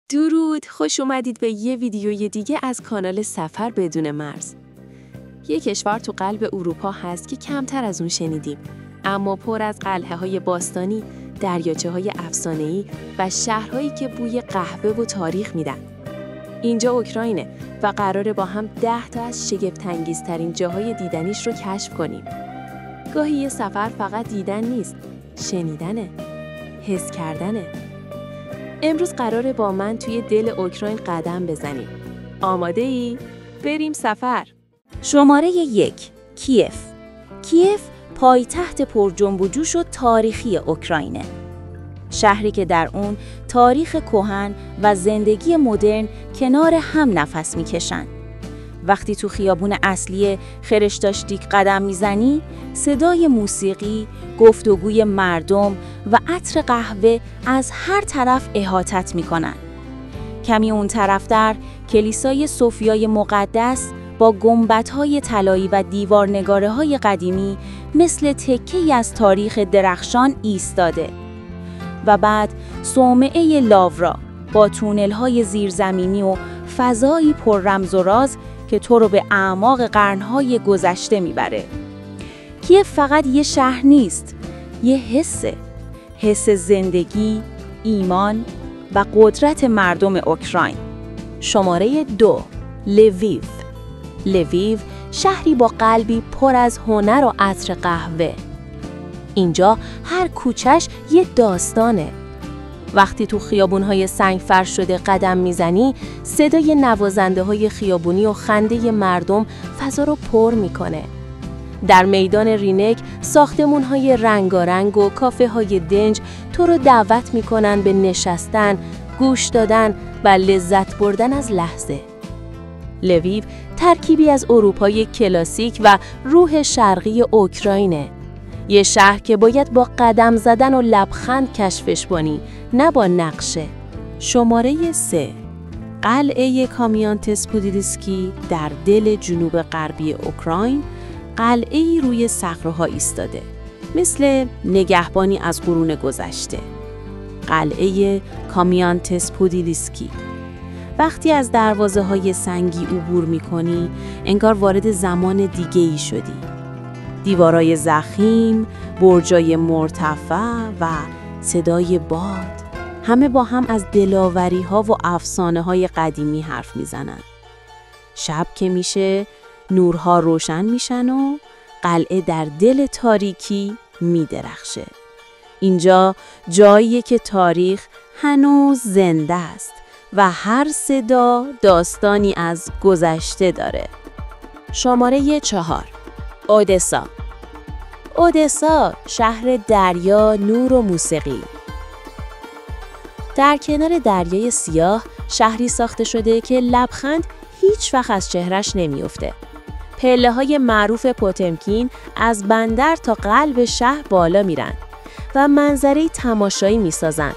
درود، خوش اومدید به یه ویدیوی دیگه از کانال سفر بدون مرز. یه کشور تو قلب اروپا هست که کمتر از اون شنیدیم، اما پر از قلعه‌های باستانی، دریاچه‌های افسانه‌ای و شهرهایی که بوی قهوه و تاریخ میدن. اینجا اوکراینه و قراره با هم 10 تا از شگفت‌انگیزترین جاهای دیدنیش رو کشف کنیم. گاهی یه سفر فقط دیدن نیست، شنیدنه، حس کردنه. امروز قراره با من توی دل اوکراین قدم بزنیم. آماده ای؟ بریم سفر. شماره 1. کیف. کیف پایتخت پرجنب و جوش و تاریخی اوکراینه. شهری که در اون تاریخ کهن و زندگی مدرن کنار هم نفس میکشن. وقتی تو خیابون اصلی خرشتاشتیک قدم میزنی، صدای موسیقی، گفتگوی مردم و عطر قهوه از هر طرف احاطت میکنن. کمی اون طرفتر کلیسای سوفیای مقدس با گنبدهای طلایی و دیوارنگاره‌های قدیمی مثل تکه‌ای از تاریخ درخشان ایستاده. و بعد صومعه لاورا با تونل‌های زیرزمینی و فضایی پر رمز و راز که تو رو به اعماق قرن‌های گذشته میبره. کیف فقط یه شهر نیست، یه حس زندگی، ایمان و قدرت مردم اوکراین. شماره 2. لویو. لویو شهری با قلبی پر از هنر و عطر قهوه. اینجا هر کوچه‌اش یه داستانه. وقتی تو خیابون‌های سنگ فرش شده قدم میزنی، صدای نوازنده‌های خیابونی و خنده مردم فضا رو پر میکنه. در میدان رینک ساختمون‌های رنگارنگ و کافه‌های دنج تو رو دعوت میکنن به نشستن، گوش دادن و لذت بردن از لحظه. لویو ترکیبی از اروپای کلاسیک و روح شرقی اوکراینه. یه شهر که باید با قدم زدن و لبخند کشفش کنی، نه با نقشه. شماره 3. قلعه کامیانتس پودیلسکی در دل جنوب غربی اوکراین، قلعه‌ای روی صخره‌ها ایستاده، مثل نگهبانی از قرون گذشته. قلعه کامیانتس پودیلسکی. وقتی از دروازه‌های سنگی عبور می‌کنی، انگار وارد زمان دیگه‌ای شدی. دیوارای ضخیم، برجای مرتفع و صدای باد، همه با هم از دلاوری‌ها و افسانه‌های قدیمی حرف میزنن. شب که میشه، نورها روشن میشن و قلعه در دل تاریکی میدرخشه. اینجا جاییه که تاریخ هنوز زنده است و هر صدا داستانی از گذشته داره. شماره 4. اودسا. اودسا شهر دریا، نور و موسیقی. در کنار دریای سیاه شهری ساخته شده که لبخند هیچ وقت از چهرش نمیفته. پله‌های معروف پوتمکین از بندر تا قلب شهر بالا میرن و منظره تماشایی میسازن.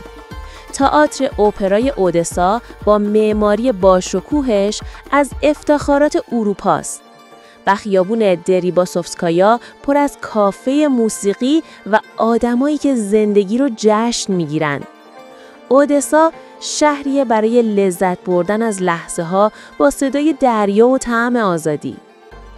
تئاتر اپرای اودسا با معماری باشکوهش از افتخارات اروپاست. و خیابون دریباسوفسکایا پر از کافه موسیقی و آدمایی که زندگی رو جشن میگیرن. اودسا شهریه برای لذت بردن از لحظه‌ها با صدای دریا و طعم آزادی.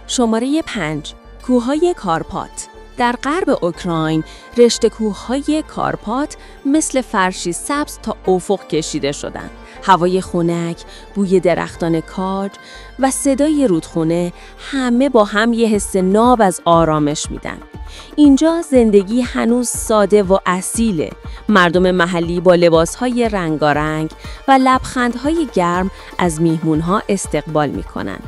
شماره 5. کوههای کارپات. در غرب اوکراین رشته کوههای کارپات مثل فرشی سبز تا افق کشیده شدن. هوای خنک، بوی درختان کاج و صدای رودخونه همه با هم یه حس ناب از آرامش میدن. اینجا زندگی هنوز ساده و اصیله. مردم محلی با لباسهای رنگارنگ و لبخندهای گرم از میهمونها استقبال میکنن.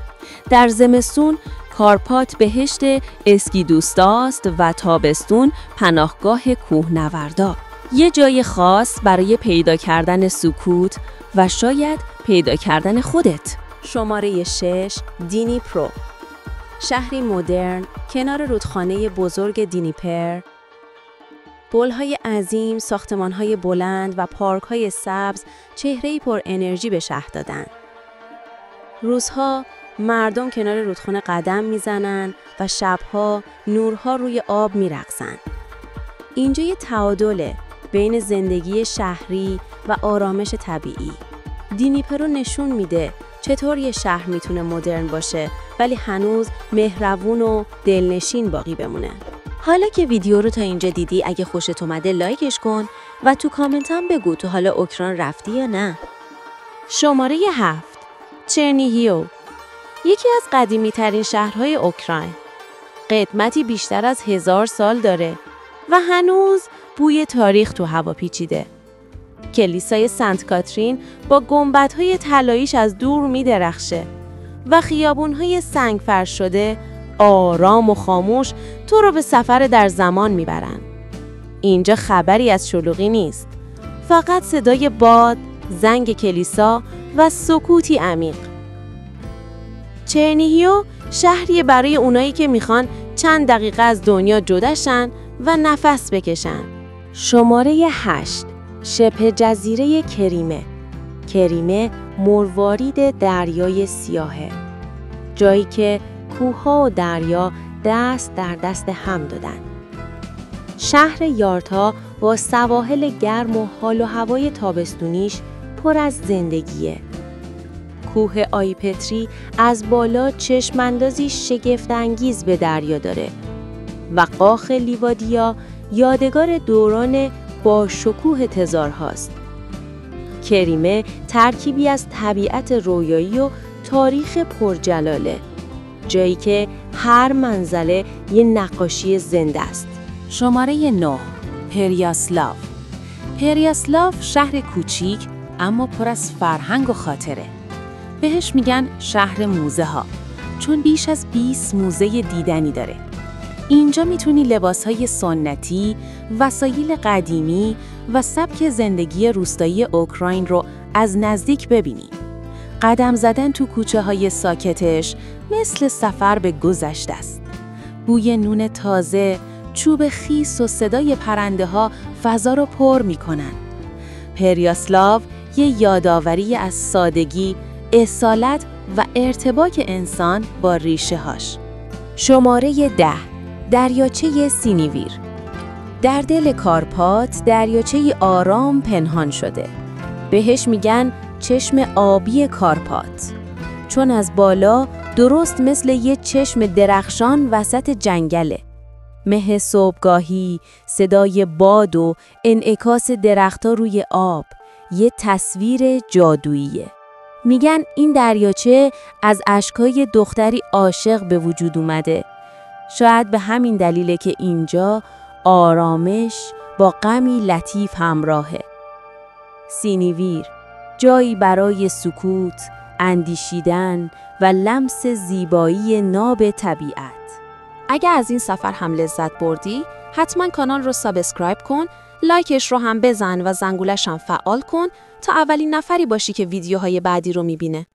در زمستون کارپات بهشت اسکی دوستاست و تابستون پناهگاه کوهنوردا. یه جای خاص برای پیدا کردن سکوت و شاید پیدا کردن خودت. شماره 6. دینیپرو. شهری مدرن کنار رودخانه بزرگ دینیپر. پل‌های عظیم، ساختمان‌های بلند و پارک‌های سبز چهره‌ای پر انرژی به شهر دادن. روزها مردم کنار رودخانه قدم میزنن و شبها نورها روی آب میرقصن. اینجا یه تعادله بین زندگی شهری و آرامش طبیعی. دینیپرو نشون میده چطور یه شهر میتونه مدرن باشه ولی هنوز مهربون و دلنشین باقی بمونه. حالا که ویدیو رو تا اینجا دیدی، اگه خوشت اومده لایکش کن و تو کامنت هم بگو تو حالا اوکراین رفتی یا نه. شماره 7. چرنیهیو، یکی از قدیمی ترین شهرهای اوکراین. قدمتی بیشتر از 1000 سال داره و هنوز بوی تاریخ تو هوا پیچیده. کلیسای سنت کاترین با گنبدهای طلاییش از دور می‌درخشه و خیابون‌های سنگ فرش شده آرام و خاموش تو رو به سفر در زمان میبرن. اینجا خبری از شلوغی نیست، فقط صدای باد، زنگ کلیسا و سکوتی عمیق. چرنیهیو شهریه برای اونایی که میخوان چند دقیقه از دنیا جداشن و نفس بکشن. شماره 8. شبه جزیره کریمه. کریمه مروارید دریای سیاهه، جایی که کوه‌ها و دریا دست در دست هم دادن. شهر یارتا با سواحل گرم و حال و هوای تابستونیش پر از زندگیه. کوه آیپتری از بالا چشم‌اندازی شگفت‌انگیز به دریا داره و قاخ لیوادیا یادگار دوران با شکوه تزارهاست. کریمه ترکیبی از طبیعت رویایی و تاریخ پرجلاله، جایی که هر منزله یه نقاشی زنده است. شماره 9. پریاسلاو. پریاسلاو شهر کوچیک اما پر از فرهنگ و خاطره. بهش میگن شهر موزه ها، چون بیش از 20 موزه دیدنی داره. اینجا میتونی لباسهای سنتی، وسایل قدیمی و سبک زندگی روستایی اوکراین رو از نزدیک ببینی. قدم زدن تو کوچه های ساکتش مثل سفر به گذشته است. بوی نون تازه، چوب خیس و صدای پرنده ها فضا رو پر میکنن. پریاسلاو یه یادآوری از سادگی، اصالت و ارتباط انسان با ریشه هاش. شماره 10. دریاچه سینیویر. در دل کارپات دریاچه آرام پنهان شده. بهش میگن چشم آبی کارپات، چون از بالا درست مثل یه چشم درخشان وسط جنگله. مه صبحگاهی، صدای باد و انعکاس درخت‌ها روی آب یه تصویر جادوییه. میگن این دریاچه از اشکای دختری عاشق به وجود اومده. شاید به همین دلیله که اینجا آرامش با غمی لطیف همراهه. سینیویر، جایی برای سکوت، اندیشیدن و لمس زیبایی ناب طبیعت. اگه از این سفر هم لذت بردی، حتما کانال رو سابسکرایب کن، لایکش رو هم بزن و زنگولش هم فعال کن تا اولین نفری باشی که ویدیوهای بعدی رو میبینه.